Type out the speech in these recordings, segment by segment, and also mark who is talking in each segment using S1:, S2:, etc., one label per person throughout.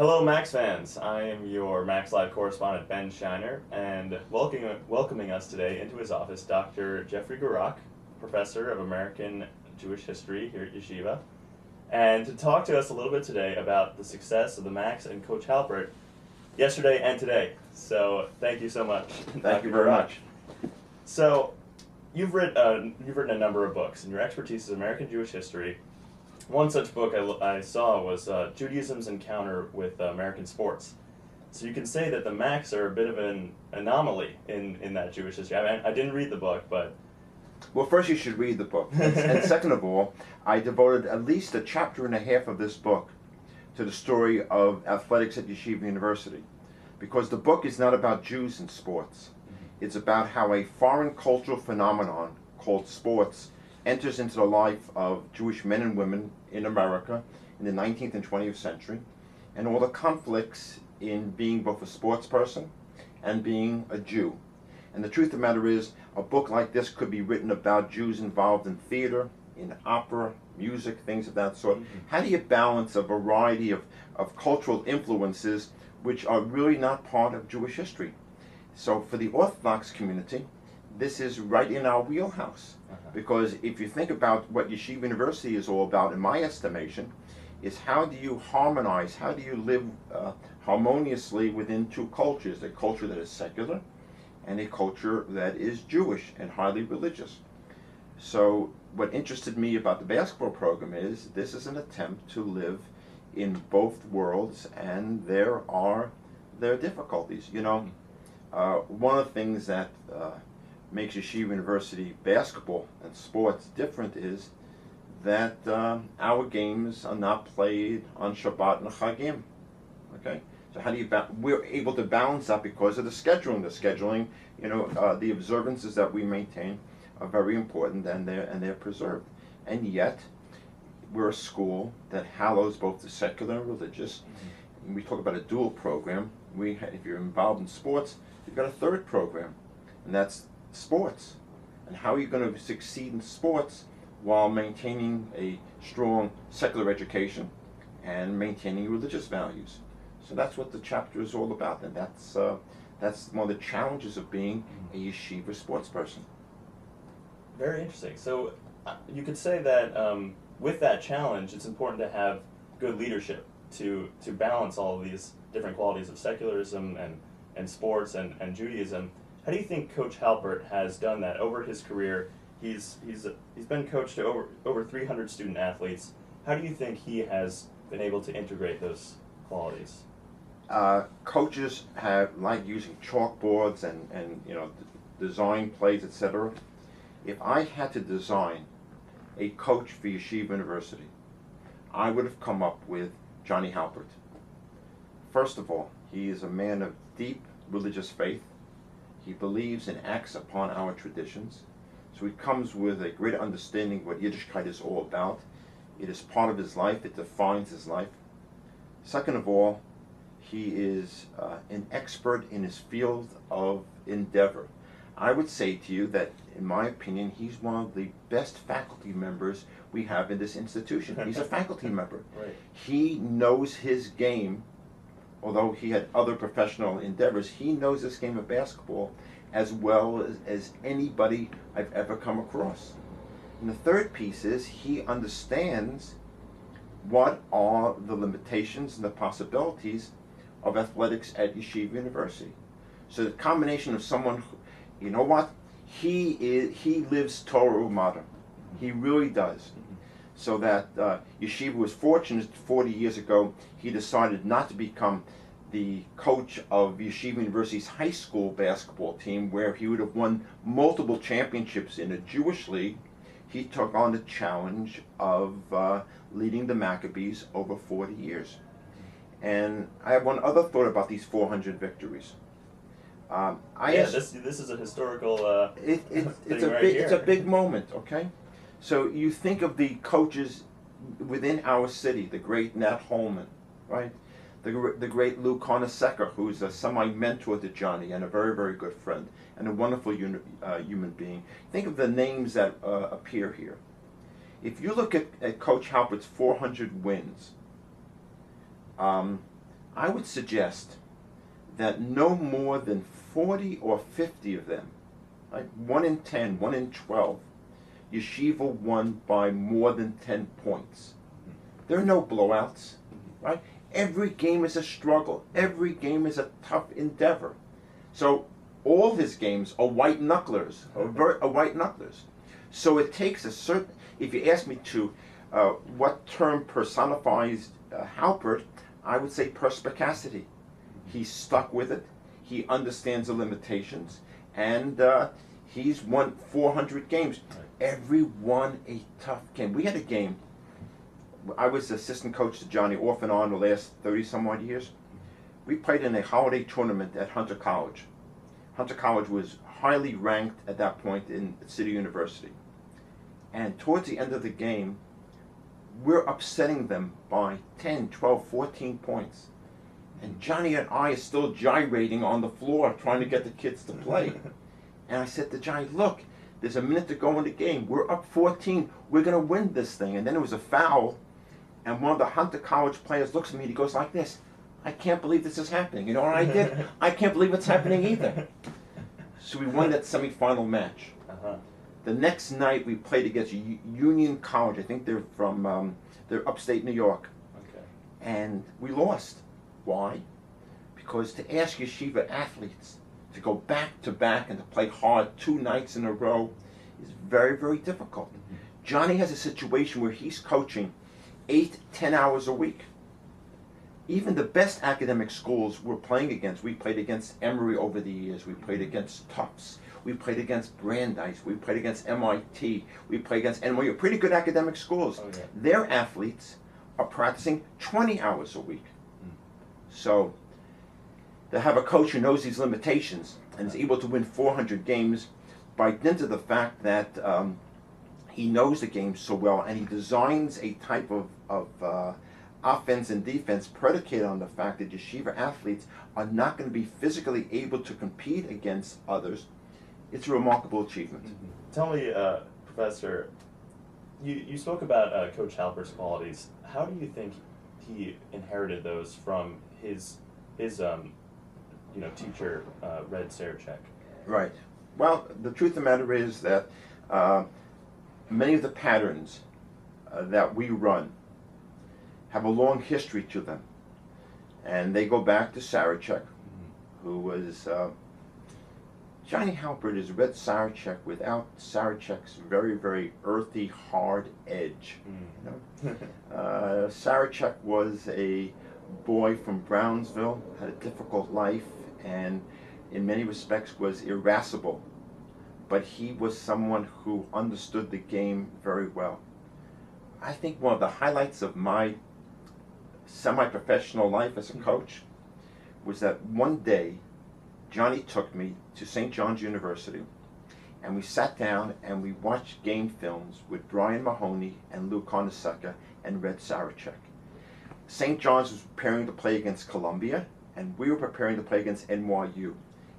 S1: Hello, Macs fans. I am your MacsLive correspondent, Ben Scheiner, and welcoming us today into his office, Dr. Jeffrey Gurock, professor of American Jewish history here at Yeshiva, and to talk to us a little bit today about the success of the Macs and Coach Halpert yesterday and today. So, thank you so much.
S2: Thank you very much.
S1: So, you've written a number of books, and your expertise is American Jewish history. One such book I saw was Judaism's Encounter with American Sports. So you can say that the Macs are a bit of an anomaly in that Jewish history. I mean, I didn't read the book, but...
S2: Well, first you should read the book. And second of all, I devoted at least a chapter and a half of this book to the story of athletics at Yeshiva University. Because the book is not about Jews and sports. It's about how a foreign cultural phenomenon called sports enters into the life of Jewish men and women in America in the 19th and 20th century, and all the conflicts in being both a sports person and being a Jew. And the truth of the matter is, a book like this could be written about Jews involved in theater, in opera, music, things of that sort. How do you balance a variety of cultural influences which are really not part of Jewish history? So for the Orthodox community, this is right in our wheelhouse. Because if you think about what Yeshiva University is all about, in my estimation, is how do you harmonize, how do you live harmoniously within two cultures, a culture that is secular and a culture that is Jewish and highly religious. So what interested me about the basketball program is this is an attempt to live in both worlds, and there are difficulties. You know, one of the things that makes Yeshiva University basketball and sports different is that our games are not played on Shabbat and Chagim. Okay, so how do you we're able to balance that because of the scheduling. The scheduling, you know, the observances that we maintain are very important, and they're preserved. And yet, we're a school that hallows both the secular and religious. And we talk about a dual program. If you're involved in sports, you've got a third program, and that's sports. And how are you going to succeed in sports while maintaining a strong secular education and maintaining religious values? So that's what the chapter is all about, and that's one of the challenges of being a yeshiva sports person.
S1: Very interesting. So you could say that with that challenge, it's important to have good leadership to balance all of these different qualities of secularism and sports and Judaism. How do you think Coach Halpert has done that over his career? He's been coach to over 300 student athletes. How do you think he has been able to integrate those qualities?
S2: Coaches have like using chalkboards and you know, design plays, etc. If I had to design a coach for Yeshiva University, I would have come up with Johnny Halpert. First of all, he is a man of deep religious faith. He believes and acts upon our traditions. So he comes with a great understanding of what Yiddishkeit is all about. It is part of his life. It defines his life. Second of all, he is an expert in his field of endeavor. I would say to you that, in my opinion, he's one of the best faculty members we have in this institution. He's a faculty member.
S1: Right.
S2: He knows his game. Although he had other professional endeavors, he knows this game of basketball as well as anybody I've ever come across. And the third piece is he understands what are the limitations and the possibilities of athletics at Yeshiva University. So the combination of someone who, you know what, he lives Torah U'Mata. He really does. So that Yeshiva was fortunate 40 years ago, he decided not to become the coach of Yeshiva University's high school basketball team, where he would have won multiple championships in a Jewish league. He took on the challenge of leading the Maccabees over 40 years. And I have one other thought about these 400 victories.
S1: This is a historical
S2: it's a big moment, okay? So you think of the coaches within our city, the great Nat Holman, right? The great Lou Carnesecca, who's a semi-mentor to Johnny and a very, very good friend and a wonderful human being. Think of the names that appear here. If you look at Coach Halpert's 400 wins, I would suggest that no more than 40 or 50 of them, right, 1 in 10, 1 in 12, Yeshiva won by more than 10 points. There are no blowouts, right? Every game is a struggle. Every game is a tough endeavor. So all his games are white knucklers, white knucklers. So it takes a certain, if you ask me to, what term personifies Halpert, I would say perspicacity. He's stuck with it. He understands the limitations, and he's won 400 games. Every one a tough game. We had a game. I was assistant coach to Johnny off and on the last 30 some odd years. We played in a holiday tournament at Hunter College. Hunter College was highly ranked at that point in City University. And towards the end of the game, we're upsetting them by 10, 12, 14 points. And Johnny and I are still gyrating on the floor trying to get the kids to play. And I said to Johnny, look, there's a minute to go in the game. We're up 14. We're going to win this thing. And then it was a foul. And one of the Hunter College players looks at me and he goes like this, I can't believe this is happening. You know what I did? I can't believe it's happening either. So we won that semifinal match. The next night we played against Union College. I think they're from, they're upstate New York.
S1: Okay.
S2: And we lost. Why? Because to ask Yeshiva athletes to go back to back and to play hard 2 nights in a row is very, very difficult. Johnny has a situation where he's coaching 8, 10 hours a week. Even the best academic schools we're playing against, we played against Emory over the years, we played against Tufts, we played against Brandeis, we played against MIT, we played against NYU, pretty good academic schools.
S1: Okay.
S2: Their athletes are practicing 20 hours a week. So to have a coach who knows these limitations and is able to win 400 games by dint of the fact that he knows the game so well and he designs a type of offense and defense predicated on the fact that Yeshiva athletes are not going to be physically able to compete against others, it's a remarkable achievement.
S1: Tell me, Professor, you spoke about Coach Halpert's qualities. How do you think he inherited those from his teacher, Red Sarachek?
S2: Right. Well, the truth of the matter is that many of the patterns that we run have a long history to them. And they go back to Sarachek, who was, Johnny Halpert is Red Sarachek without Sarachek's very, very earthy, hard edge. You know? Sarachek was a boy from Brownsville, had a difficult life, and in many respects was irascible. But he was someone who understood the game very well. I think one of the highlights of my semi-professional life as a coach was that one day Johnny took me to St. John's University and we sat down and we watched game films with Brian Mahoney and Lou Carnesecca and Red Sarachek. St. John's was preparing to play against Columbia and we were preparing to play against NYU,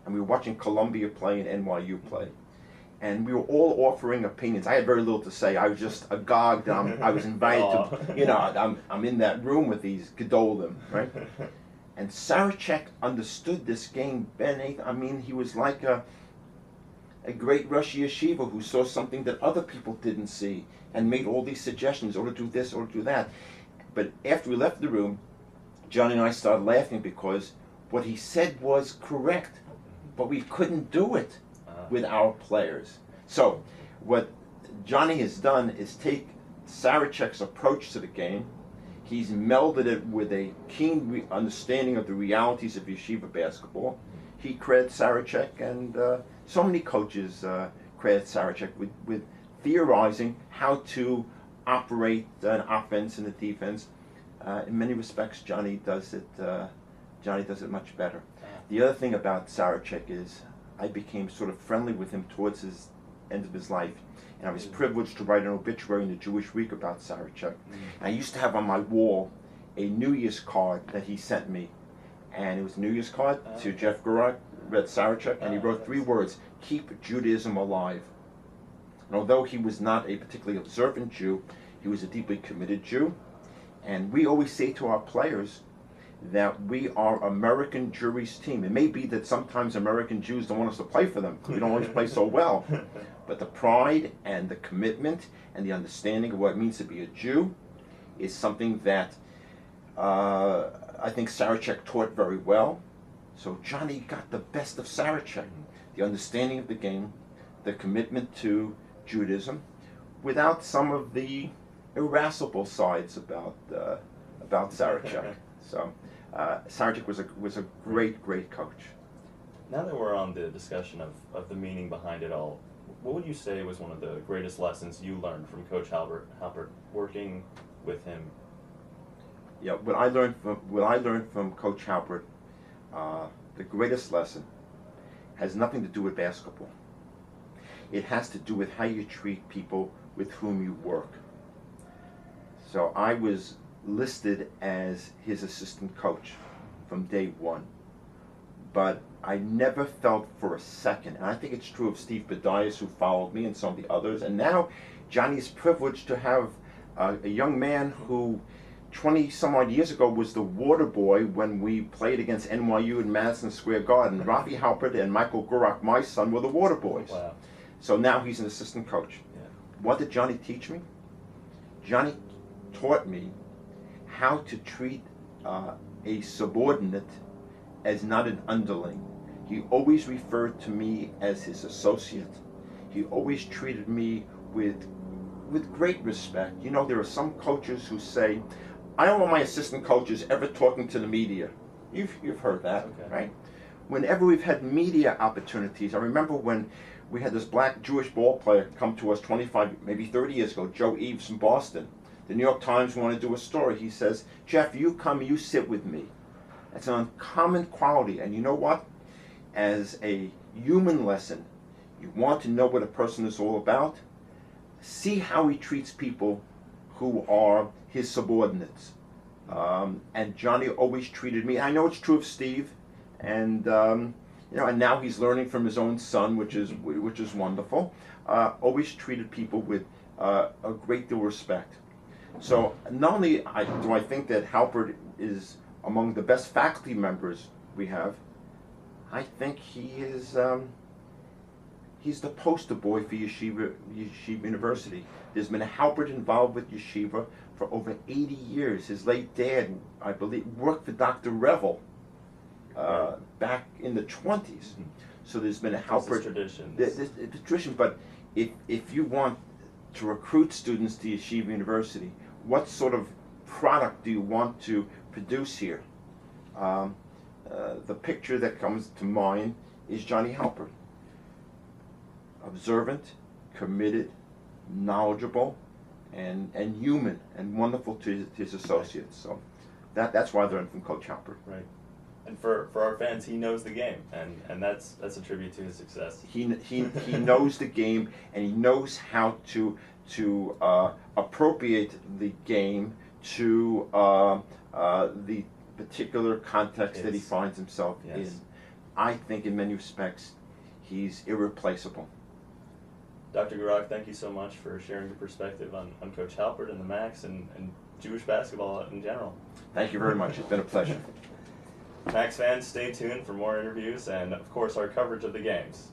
S2: and we were watching Columbia play and NYU play. And we were all offering opinions. I had very little to say. I was just agog that I was invited to, I'm in that room with these Gedolim, right? And Sarachek understood this game, I mean, he was like a great Rosh Yeshiva who saw something that other people didn't see and made all these suggestions, or to do this, or to do that. But after we left the room, Johnny and I started laughing because what he said was correct, but we couldn't do it with our players. So what Johnny has done is take Sarachek's approach to the game. He's melded it with a keen understanding of the realities of yeshiva basketball. He credits Sarachek, and so many coaches credit Sarachek with theorizing how to operate an offense and a defense. In many respects, Johnny does it much better. The other thing about Sarachek is I became sort of friendly with him towards his end of his life. And I was privileged to write an obituary in the Jewish Week about Sarachek. I used to have on my wall a New Year's card that he sent me. And it was a New Year's card to Jeff Gurock, Red Sarachek, and he wrote 3 words, "Keep Judaism alive." And although he was not a particularly observant Jew, he was a deeply committed Jew. And we always say to our players that we are American Jewry's team. It may be that sometimes American Jews don't want us to play for them because we don't always play so well. But the pride and the commitment and the understanding of what it means to be a Jew is something that I think Sarachek taught very well. So Johnny got the best of Sarachek, the understanding of the game, the commitment to Judaism, without some of the irascible sides about Sarachek. So Sarachek was a great coach.
S1: Now that we're on the discussion of the meaning behind it all, what would you say was one of the greatest lessons you learned from Coach Halpert working with him?
S2: Yeah, what I learned from Coach Halpert, the greatest lesson has nothing to do with basketball. It has to do with how you treat people with whom you work. So I was listed as his assistant coach from day one, but I never felt for a second, and I think it's true of Steve Bedias, who followed me, and some of the others, and now Johnny's privileged to have a young man who 20 some odd years ago was the water boy when we played against NYU in Madison Square Garden. Rafi Halpert and Michael Gurock, my son, were the water boys.
S1: Wow.
S2: So now he's an assistant coach.
S1: Yeah.
S2: What did Johnny teach me? Johnny taught me how to treat a subordinate as not an underling. He always referred to me as his associate. He always treated me with great respect. You know, there are some coaches who say, I don't want my assistant coaches ever talking to the media. You've heard that, okay, right? Whenever we've had media opportunities, I remember when we had this black Jewish ball player come to us 25, maybe 30 years ago, Joe Eves from Boston. The New York Times wanted to do a story. He says, Jeff, you come, you sit with me. That's an uncommon quality. And you know what? As a human lesson, you want to know what a person is all about? See how he treats people who are his subordinates. And Johnny always treated me, I know it's true of Steve, and you know, and now he's learning from his own son, which is wonderful. Always treated people with a great deal of respect. So not only do I think that Halpert is among the best faculty members we have, I think he is he's the poster boy for Yeshiva University. There's been a Halpert involved with Yeshiva for over 80 years. His late dad, I believe, worked for Dr. Revel back in the 20s. Mm-hmm. So there's been a Halpert
S1: tradition.
S2: There's tradition, but if you want to recruit students to Yeshiva University, what sort of product do you want to produce here? The picture that comes to mind is Johnny Halpert. Observant, committed, knowledgeable, and human, and wonderful to his associates. So that's why I learned from Coach Halpert.
S1: Right. And for our fans, he knows the game, and that's a tribute to his success.
S2: He knows the game, and he knows how to appropriate the game to the particular context that he finds himself in. I think in many respects, he's irreplaceable.
S1: Dr. Gurock, thank you so much for sharing your perspective on Coach Halpert and the Macs and Jewish basketball in general.
S2: Thank you very much. It's been a pleasure.
S1: Macs fans, stay tuned for more interviews and, of course, our coverage of the games.